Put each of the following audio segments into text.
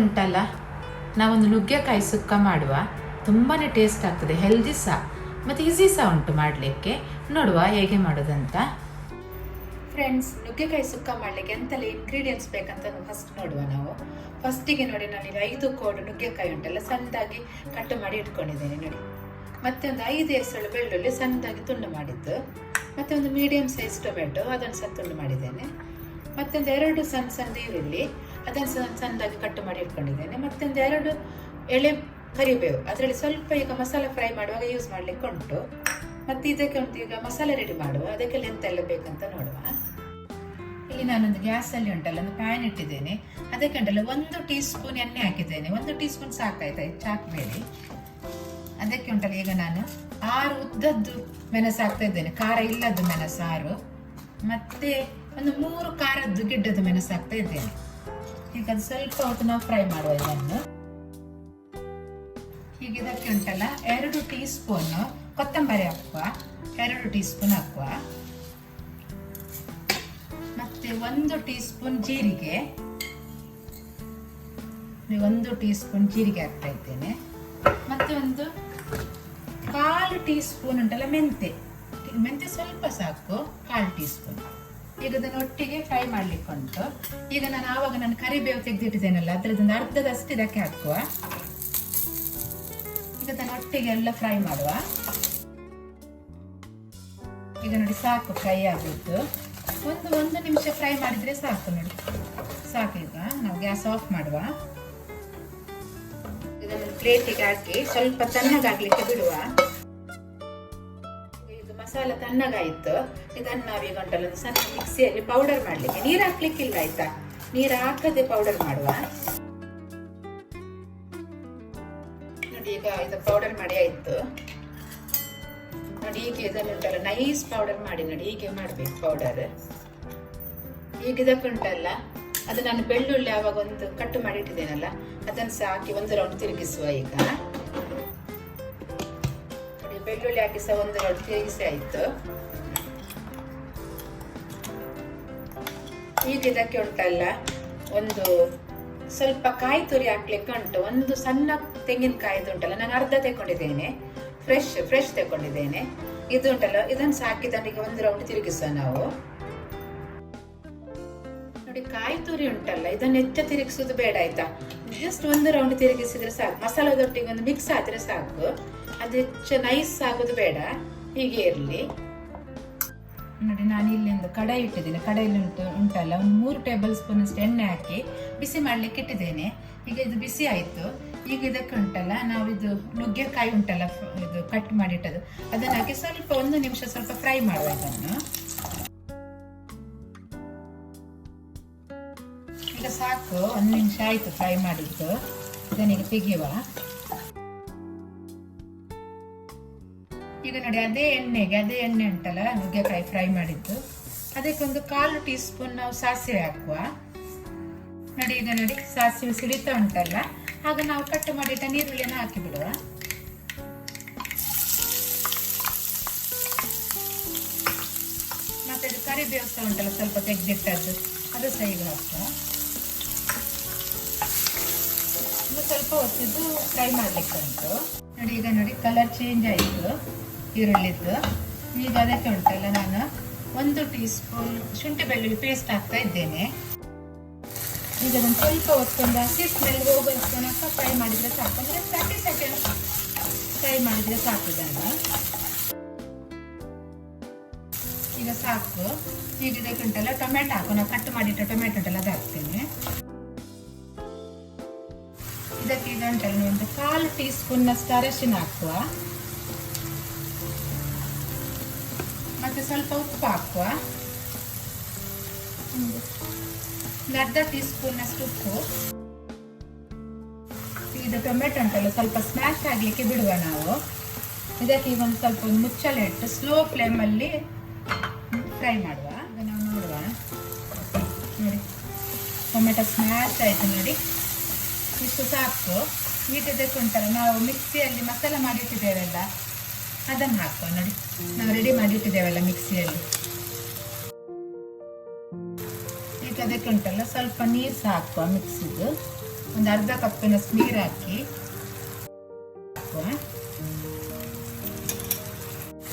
ಉಂಟಲ್ಲ, ನಾವೊಂದು ನುಗ್ಗೆಕಾಯಿ ಸುಕ್ಕ ಮಾಡುವ. ತುಂಬಾ ಟೇಸ್ಟ್ ಆಗ್ತದೆ, ಹೆಲ್ದಿ ಸಹ ಮತ್ತು ಈಸಿ ಸಹ ಉಂಟು ಮಾಡಲಿಕ್ಕೆ. ನೋಡುವ ಹೇಗೆ ಮಾಡೋದಂತ. ಫ್ರೆಂಡ್ಸ್, ನುಗ್ಗೆಕಾಯಿ ಸುಕ್ಕ ಮಾಡಲಿಕ್ಕೆ ಎಂತೆಲ್ಲ ಇಂಗ್ರೀಡಿಯೆಂಟ್ಸ್ ಬೇಕಂತ ಫಸ್ಟ್ ನೋಡುವ ನಾವು. ಫಸ್ಟಿಗೆ ನೋಡಿ, ನಾನೀಗ 5 ಕೋಡು ನುಗ್ಗೆಕಾಯಿ ಉಂಟಲ್ಲ ಸಣ್ಣದಾಗಿ ಕಟ್ ಮಾಡಿ ಇಟ್ಕೊಂಡಿದ್ದೇನೆ ನೋಡಿ. ಮತ್ತೆ ಒಂದು 5 ಎಸಳು ಬೆಳ್ಳುಳ್ಳಿ ಸಣ್ಣದಾಗಿ ತುಂಡು ಮಾಡಿದ್ದು, ಮತ್ತೆ ಒಂದು ಮೀಡಿಯಂ ಸೈಜ್ ಟೊಮೆಟೊ ಅದನ್ನು ಸಹ ತುಂಡು ಮಾಡಿದ್ದೇನೆ. ಮತ್ತೊಂದು 2 ಸಣ್ಣ ಈರುಳ್ಳಿ ಅದನ್ನು ಸಣ್ಣದಾಗಿ ಕಟ್ ಮಾಡಿ ಇಟ್ಕೊಂಡಿದ್ದೇನೆ. ಮತ್ತೊಂದು 2 ಎಳೆ ಕರಿಬೇವು, ಅದರಲ್ಲಿ ಸ್ವಲ್ಪ ಈಗ ಮಸಾಲೆ ಫ್ರೈ ಮಾಡುವಾಗ ಯೂಸ್ ಮಾಡಲಿಕ್ಕೆ ಉಂಟು. ಮತ್ತು ಇದಕ್ಕೆ ಉಂಟು ಈಗ ಮಸಾಲೆ ರೆಡಿ ಮಾಡುವ, ಅದಕ್ಕೆಲ್ಲ ಎಂತೆಲ್ಲ ಬೇಕಂತ ನೋಡುವ. ಇಲ್ಲಿ ನಾನೊಂದು ಗ್ಯಾಸಲ್ಲಿ ಉಂಟಲ್ಲ ಒಂದು ಪ್ಯಾನ್ ಇಟ್ಟಿದ್ದೇನೆ. ಅದಕ್ಕೆ ಉಂಟಲ್ಲ 1 ಟೀ ಸ್ಪೂನ್ ಎಣ್ಣೆ ಹಾಕಿದ್ದೇನೆ. 1 ಟೀ ಸ್ಪೂನ್ ಸಾಕಾಯ್ತು, ಹಾಕಬೇಡಿ. ಅದಕ್ಕೆ ಉಂಟಲ್ಲ ಈಗ ನಾನು 6 ಉದ್ದದ್ದು ಮೆಣಸು ಹಾಕ್ತಾ ಇದ್ದೇನೆ, ಖಾರ ಇಲ್ಲದ್ದು ಮೆಣಸು 6. ಮತ್ತೆ ಒಂದು 3 ಖಾರದ್ದು ಗಿಡ್ಡದ್ದು ಮೆಣಸು ಹಾಕ್ತಾ ಇದ್ದೇನೆ. ಈಗ ಅದು ಸ್ವಲ್ಪ ಹೊತ್ತು ನಾವು ಫ್ರೈ ಮಾಡುವ ಇದನ್ನು. ಈಗ ಇದಕ್ಕೆ ಉಂಟಲ್ಲ 2 ಟೀ ಸ್ಪೂನ್ ಕೊತ್ತಂಬರಿ ಹಾಕುವ, 2 ಟೀ ಸ್ಪೂನ್ ಹಾಕುವ. ಮತ್ತೆ 1 ಟೀ ಸ್ಪೂನ್ ಜೀರಿಗೆ, 1 ಟೀ ಸ್ಪೂನ್ ಜೀರಿಗೆ ಹಾಕ್ತಾ ಇದ್ದೇನೆ. ಮತ್ತೆ ಒಂದು 1/4 ಟೀ ಸ್ಪೂನ್ ಉಂಟಲ್ಲ ಮೆಂತೆ ಸ್ವಲ್ಪ ಸಾಕು, 1/4 ಟೀ ಸ್ಪೂನ್. ಈಗ ಅದನ್ನು ಒಟ್ಟಿಗೆ ಫ್ರೈ ಮಾಡ್ಲಿಕ್ಕೆ ಉಂಟು. ಈಗ ನಾನು ಕರಿಬೇವು ತೆಗೆದಿಟ್ಟಿದ್ದೇನಲ್ಲ ಅದರದೊಂದು ಅರ್ಧದಷ್ಟು ಇದಕ್ಕೆ ಹಾಕುವ. ಈಗ ಅದನ್ನು ಒಟ್ಟಿಗೆ ಎಲ್ಲ ಫ್ರೈ ಮಾಡುವ. ಈಗ ನೋಡಿ ಸಾಕು, ಫ್ರೈ ಆಗಿದ್ದು. ಒಂದು ನಿಮಿಷ ಫ್ರೈ ಮಾಡಿದ್ರೆ ಸಾಕು ನೋಡಿ, ಸಾಕು. ಈಗ ನಾವು ಗ್ಯಾಸ್ ಆಫ್ ಮಾಡುವ. ಇದನ್ನು ಪ್ಲೇಟಿಗೆ ಹಾಕಿ ಸ್ವಲ್ಪ ತಣ್ಣಗಾಗ್ಲಿಕ್ಕೆ ಬಿಡುವ. ಇದು ಮಸಾಲ ತಣ್ಣಗಾಯ್ತು. ಇದನ್ನು ನಾವೀಗ ಉಂಟಲ್ಲ ಒಂದು ಸಣ್ಣ ಮಿಕ್ಸಿಯಲ್ಲಿ ಪೌಡರ್ ಮಾಡ್ಲಿಕ್ಕೆ, ನೀರು ಹಾಕ್ಲಿಕ್ಕಿಲ್ಲ ಆಯ್ತಾ, ನೀರು ಹಾಕದೆ ಪೌಡರ್ ಮಾಡುವ. ನೋಡಿ ಈಗ ಇದು ಪೌಡರ್ ಮಾಡಿ ಆಯ್ತು ನೋಡಿ. ಈಗ ಇದನ್ನು ಉಂಟಲ್ಲ ನೈಸ್ ಪೌಡರ್ ಮಾಡಿ ನೋಡಿ, ಹೀಗೆ ಮಾಡ್ಬೇಕು ಪೌಡರ್. ಈಗ ಇದಕ್ಕುಂಟಲ್ಲ ಅದು ನಾನು ಬೆಳ್ಳುಳ್ಳಿ ಆವಾಗ ಒಂದು ಕಟ್ಟು ಮಾಡಿ ಇಟ್ಟಿದ್ದೇನಲ್ಲ ಅದನ್ನು ಸಹ ಹಾಕಿ 1 ರೌಂಡ್ ತಿರುಗಿಸುವ. ಈಗ ನೋಡಿ ಬೆಳ್ಳುಳ್ಳಿ ಹಾಕಿ ಸಹ 1 ರೌಂಡ್ ತಿರುಗಿಸಿ ಆಯ್ತು. ಈಗ ಇದಕ್ಕೆ ಉಂಟಲ್ಲ ಒಂದು ಸ್ವಲ್ಪ ಕಾಯಿ ತುರಿ ಹಾಕ್ಲಿಕ್ಕೆ ಉಂಟು. ಒಂದು ಸಣ್ಣ ತೆಂಗಿನಕಾಯಿದು ಉಂಟಲ್ಲ ನಾನು ಅರ್ಧ ತೆಕೊಂಡಿದ್ದೇನೆ, ಫ್ರೆಶ್ ತೆಕೊಂಡಿದ್ದೇನೆ. ಇದು ಉಂಟಲ್ಲ ಇದನ್ನು ಸಾಕಿದನಿಗೆ 1 ರೌಂಡ್ ತಿರುಗಿಸುವ ನಾವು. ನೋಡಿ ಕಾಯಿ ತುರಿ ಉಂಟಲ್ಲ ಇದನ್ನು ಹೆಚ್ಚು ತಿರುಗಿಸುವುದು ಬೇಡ ಆಯ್ತಾ, ಜಸ್ಟ್ 1 ರೌಂಡ್ ತಿರುಗಿಸಿದ್ರೆ ಸಾಕು. ಮಸಾಲದೊಟ್ಟಿಗೆ ಒಂದು ಮಿಕ್ಸ್ ಆದ್ರೆ ಸಾಕು, ಅದು ಹೆಚ್ಚು ನೈಸ್ ಆಗೋದು ಬೇಡ, ಹೀಗೆ ಇರಲಿ. ನೋಡಿ ನಾನು ಇಲ್ಲಿ ಒಂದು ಕಡಾಯಿ ಇಟ್ಟಿದ್ದೇನೆ. ಕಡಾಯಲ್ಲಿ ಉಂಟಲ್ಲ ಒಂದು 3 ಟೇಬಲ್ ಸ್ಪೂನ್ ಅಷ್ಟು ಎಣ್ಣೆ ಹಾಕಿ ಬಿಸಿ ಮಾಡ್ಲಿಕ್ಕೆ ಇಟ್ಟಿದ್ದೇನೆ. ಈಗ ಇದು ಬಿಸಿ ಆಯ್ತು. ಈಗ ಇದಕ್ಕೆ ಉಂಟಲ್ಲ ನಾವು ಇದು ನುಗ್ಗೆಕಾಯಿ ಉಂಟಲ್ಲ ಇದು ಕಟ್ ಮಾಡಿಟ್ಟದು ಅದನ್ನು ಹಾಕಿ ಸ್ವಲ್ಪ 1 ನಿಮಿಷ ಸ್ವಲ್ಪ ಫ್ರೈ ಮಾಡುವ. ಇದನ್ನು ಈಗ ಸಾಕು, 1 ನಿಮಿಷ ಆಯ್ತು ಫ್ರೈ ಮಾಡಿದ್ದು. ಇದನ್ನೀಗ ತೆಗೆಯುವ. ಈಗ ನೋಡಿ ಅದೇ ಎಣ್ಣೆ ಉಂಟಲ್ಲ ನುಗ್ಗೆಕಾಯಿ ಫ್ರೈ ಮಾಡಿದ್ದು ಅದಕ್ಕೆ ಒಂದು 1/4 ಟೀ ಸ್ಪೂನ್ ನಾವು ಸಾಸಿವೆ ಹಾಕುವ. ನೋಡಿ ಈಗ ನೋಡಿ ಸಾಸಿವೆ ಸಿಡಿತಾ ಉಂಟಲ್ಲ, ಆಗ ನಾವು ಕಟ್ ಮಾಡಿಟ್ಟ ನೀರುಳ್ಳಿಯನ್ನು ಹಾಕಿ ಬಿಡುವ. ಮತ್ತೆ ಇದು ಕರಿಬೇವು ಸಹ ಉಂಟಲ್ಲ ಸ್ವಲ್ಪ ತೆಗೆದಿಟ್ಟದ್ದು ಅದು ಸಹ ಈಗ ಹಾಕುವ. ಇನ್ನು ಸ್ವಲ್ಪ ಹೊತ್ತಿದ್ದು ಫ್ರೈ ಮಾಡ್ಲಿಕ್ಕೆ ಉಂಟು. ನೋಡಿ ಈಗ ನೋಡಿ ಕಲರ್ ಚೇಂಜ್ ಆಯಿತು ಈರುಳ್ಳಿದ್ದು. ಈಗ ಅದಕ್ಕೆ ಉಂಟಲ್ಲ ನಾನು 1 ಟೀ ಸ್ಪೂನ್ ಶುಂಠಿ ಬೆಳ್ಳುಳ್ಳಿ ಪೇಸ್ಟ್ ಹಾಕ್ತಾ ಇದ್ದೇನೆ. ಈಗ ಅದನ್ನು ಸ್ವಲ್ಪ ಹೊತ್ತೊಂದು ಹಸಿ ಸ್ಮೆಲ್ ಹೋಗೋ ತನಕ ಫ್ರೈ ಮಾಡಿದರೆ ಸಾಕು, ಅಂದರೆ 30 ಸೆಕೆಂಡ್ ಫ್ರೈ ಮಾಡಿದರೆ ಸಾಕು. ಇದನ್ನು ಈಗ ಸಾಕು. ಈಗ ಇದಕ್ಕೆ ಉಂಟಲ್ಲ ಟೊಮೆಟೊ ಹಾಕು, ನಾವು ಕಟ್ ಮಾಡಿಟ್ಟ ಟೊಮೆಟೊ ಉಂಟಲ್ಲ ಅದು ಹಾಕ್ತೇನೆ. ಇದಕ್ಕೆ ಈಗ ಉಂಟಲ್ಲ ಒಂದು 1/4 ಟೀ ಸ್ಪೂನ್ ಅಷ್ಟು ಅರಶಿನ ಹಾಕುವ. ಮತ್ತೆ ಸ್ವಲ್ಪ ಉಪ್ಪು ಹಾಕುವ, 1/2 ಟೀ ಸ್ಪೂನ್ ಅಷ್ಟು ಉಪ್ಪು. ಇದು ಟೊಮೆಟೊ ಉಂಟಲ್ಲ ಸ್ವಲ್ಪ ಸ್ಮ್ಯಾಶ್ ಆಗಲಿಕ್ಕೆ ಬಿಡುವ ನಾವು. ಇದಕ್ಕೆ ಈಗ ಒಂದು ಸ್ವಲ್ಪ ಮುಚ್ಚಳ ಇಟ್ಟು ಸ್ಲೋ ಫ್ಲೇಮಲ್ಲಿ ಫ್ರೈ ಮಾಡುವ. ಈಗ ನಾವು ನೋಡುವ. ನೋಡಿ ಟೊಮೆಟೊ ಸ್ಮ್ಯಾಶ್ ಆಯಿತು ನೋಡಿ, ಇಷ್ಟು ಸಾಕು. ಈಗ ಇದಕ್ಕೆ ಉಂಟಲ್ಲ ನಾವು ಮಿಕ್ಸಿಯಲ್ಲಿ ಮಸಾಲೆ ಮಾಡಿಟ್ಟಿದ್ದೇವಲ್ಲ ಅದನ್ನು ಹಾಕುವ. ನೋಡಿ ನಾವು ರೆಡಿ ಮಾಡಿಟ್ಟಿದ್ದೇವಲ್ಲ ಮಿಕ್ಸಿಯಲ್ಲಿ. ಈಗ ಅದಕ್ಕೆ ಉಂಟಲ್ಲ ಸ್ವಲ್ಪ ನೀರು ಸಹ ಹಾಕುವ ಮಿಕ್ಸಿದು. ಒಂದು ಅರ್ಧ ಕಪ್ಪಿನಷ್ಟು ನೀರು ಹಾಕಿ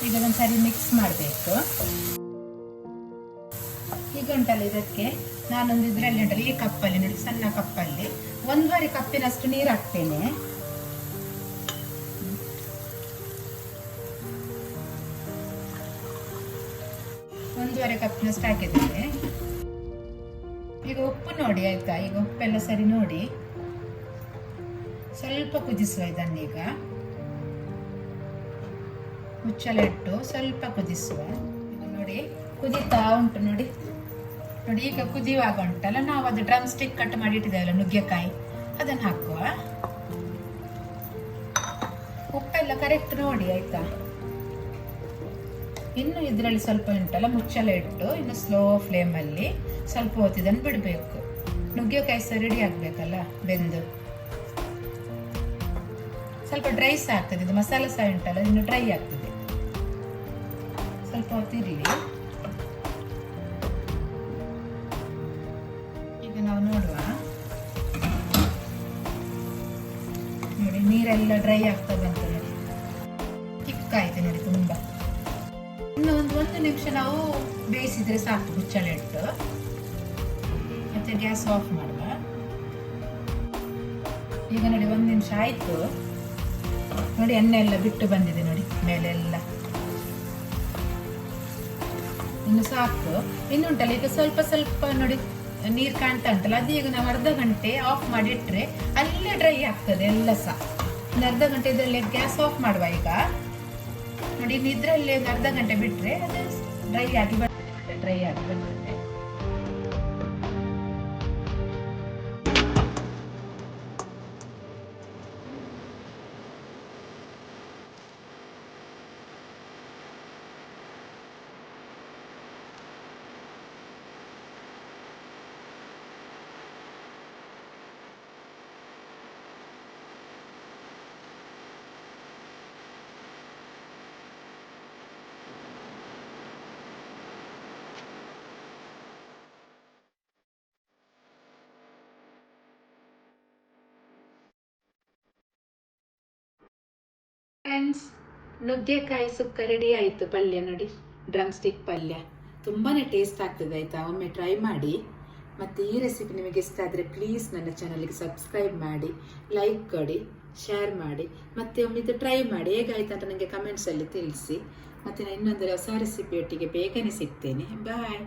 ಈಗ ಒಂದ್ಸರಿ ಮಿಕ್ಸ್ ಮಾಡಬೇಕು. ಈಗ ಉಂಟಲ್ಲ ಇದಕ್ಕೆ ನಾನೊಂದು ಇದರಲ್ಲಿ ಉಂಟಲ್ಲ ಈ ಕಪ್ಪಲ್ಲಿ ನೋಡಿ, ಸಣ್ಣ ಕಪ್ಪಲ್ಲಿ 1.5 ಕಪ್ಪಿನಷ್ಟು ನೀರು ಹಾಕ್ತೇನೆ. ಒಂದೂವರೆ ಕಪ್ಪಿನಷ್ಟು ಹಾಕಿದ್ದೇನೆ. ಈಗ ಉಪ್ಪು ನೋಡಿ ಆಯ್ತಾ, ಈಗ ಉಪ್ಪೆಲ್ಲ ಸರಿ ನೋಡಿ ಸ್ವಲ್ಪ ಕುದಿಸುವ ಇದನ್ನೀಗ ಮುಚ್ಚಳ ಇಟ್ಟು ಸ್ವಲ್ಪ ಕುದಿಸುವ. ಈಗ ನೋಡಿ ಕುದೀತಾ ಉಂಟು ನೋಡಿ ನೋಡಿ. ಈಗ ಕುದಿಯುವಾಗ ಉಂಟಲ್ಲ ನಾವು ಅದು ಡ್ರಮ್ ಸ್ಟಿಕ್ ಕಟ್ ಮಾಡಿ ಇಟ್ಟಿದ್ದೇವಲ್ಲ ನುಗ್ಗೆಕಾಯಿ, ಅದನ್ನು ಹಾಕುವ. ಉಪ್ಪೆಲ್ಲ ಕರೆಕ್ಟ್ ನೋಡಿ ಆಯ್ತಾ. ಇನ್ನು ಇದರಲ್ಲಿ ಸ್ವಲ್ಪ ಉಂಟಲ್ಲ ಮುಚ್ಚಳ ಇಟ್ಟು ಇನ್ನು ಸ್ಲೋ ಫ್ಲೇಮಲ್ಲಿ ಸ್ವಲ್ಪ ಹೊತ್ತು ಇದನ್ನು ಬಿಡಬೇಕು. ನುಗ್ಗೆಕಾಯಿ ಸಹ ರೆಡಿ ಆಗ್ಬೇಕಲ್ಲ ಬೆಂದು. ಸ್ವಲ್ಪ ಡ್ರೈ ಸಹ ಆಗ್ತದೆ, ಇದು ಮಸಾಲೆ ಸಹ ಉಂಟಲ್ಲ ಇನ್ನು ಡ್ರೈ ಆಗ್ತದೆ. ಸ್ವಲ್ಪ ಹೊತ್ತು ಇರಲಿ. ಈಗ ನಾವು ನೋಡುವ ನೋಡಿ, ನೀರೆಲ್ಲ ಡ್ರೈ ಆಗ್ತಾ ಬಂತು ನೋಡಿ, ತಿಕ್ಕಾಯ್ತು ನೋಡಿ ತುಂಬಾ. ಇನ್ನು ಒಂದು ನಿಮಿಷ ನಾವು ಬೇಯಿಸಿದ್ರೆ ಸಾಕು ಮುಚ್ಚಳ ಇಟ್ಟು. ಮತ್ತೆ ಗ್ಯಾಸ್ ಆಫ್ ಮಾಡುವ. ಈಗ ನೋಡಿ 1 ನಿಮಿಷ ಆಯ್ತು ನೋಡಿ, ಎಣ್ಣೆ ಎಲ್ಲ ಬಿಟ್ಟು ಬಂದಿದೆ ನೋಡಿ ಮೇಲೆಲ್ಲ. ಇನ್ನು ಸಾಕು. ಇನ್ನುಂಟಲ್ಲ ಈಗ ಸ್ವಲ್ಪ ಸ್ವಲ್ಪ ನೋಡಿ ನೀರು ಕಾಣ್ತಾ ಉಂಟಲ್ಲ, ಅದೀಗ ನಾವು ಅರ್ಧ ಗಂಟೆ ಆಫ್ ಮಾಡಿ ಇಟ್ರೆ ಅಲ್ಲೇ ಡ್ರೈ ಆಗ್ತದೆ ಎಲ್ಲ ಸಹ. ಇನ್ನು ಅರ್ಧ ಗಂಟೆ ಇದರಲ್ಲಿ ಗ್ಯಾಸ್ ಆಫ್ ಮಾಡುವ. ಈಗ ನೋಡಿ ಇದ್ರಲ್ಲಿ ಒಂದು ಅರ್ಧ ಗಂಟೆ ಬಿಟ್ರೆ ಅದು ಡ್ರೈ ಆಗಿ ಬರ್ತದೆ. ಫ್ರೆಂಡ್ಸ್, ನುಗ್ಗೆಕಾಯಿ ಸುಕ್ಕ ರೆಡಿ ಆಯಿತು. ಪಲ್ಯ ನೋಡಿ, ಡ್ರಮ್ ಸ್ಟಿಕ್ ಪಲ್ಯ ತುಂಬಾ ಟೇಸ್ಟ್ ಆಗ್ತದೆ ಆಯಿತಾ. ಒಮ್ಮೆ ಟ್ರೈ ಮಾಡಿ. ಮತ್ತು ಈ ರೆಸಿಪಿ ನಿಮಗೆ ಇಷ್ಟ ಆದರೆ ಪ್ಲೀಸ್ ನನ್ನ ಚಾನಲ್ಗೆ ಸಬ್ಸ್ಕ್ರೈಬ್ ಮಾಡಿ, ಲೈಕ್ ಕೊಡಿ, ಶೇರ್ ಮಾಡಿ. ಮತ್ತು ಒಮ್ಮೆ ಇದು ಟ್ರೈ ಮಾಡಿ, ಹೇಗಾಯ್ತು ಅಂತ ನನಗೆ ಕಮೆಂಟ್ಸಲ್ಲಿ ತಿಳಿಸಿ. ಮತ್ತು ನಾನು ಇನ್ನೊಂದು ಹೊಸ ರೆಸಿಪಿಯೊಟ್ಟಿಗೆ ಬೇಗನೆ ಸಿಗ್ತೇನೆ. ಬಾಯ್.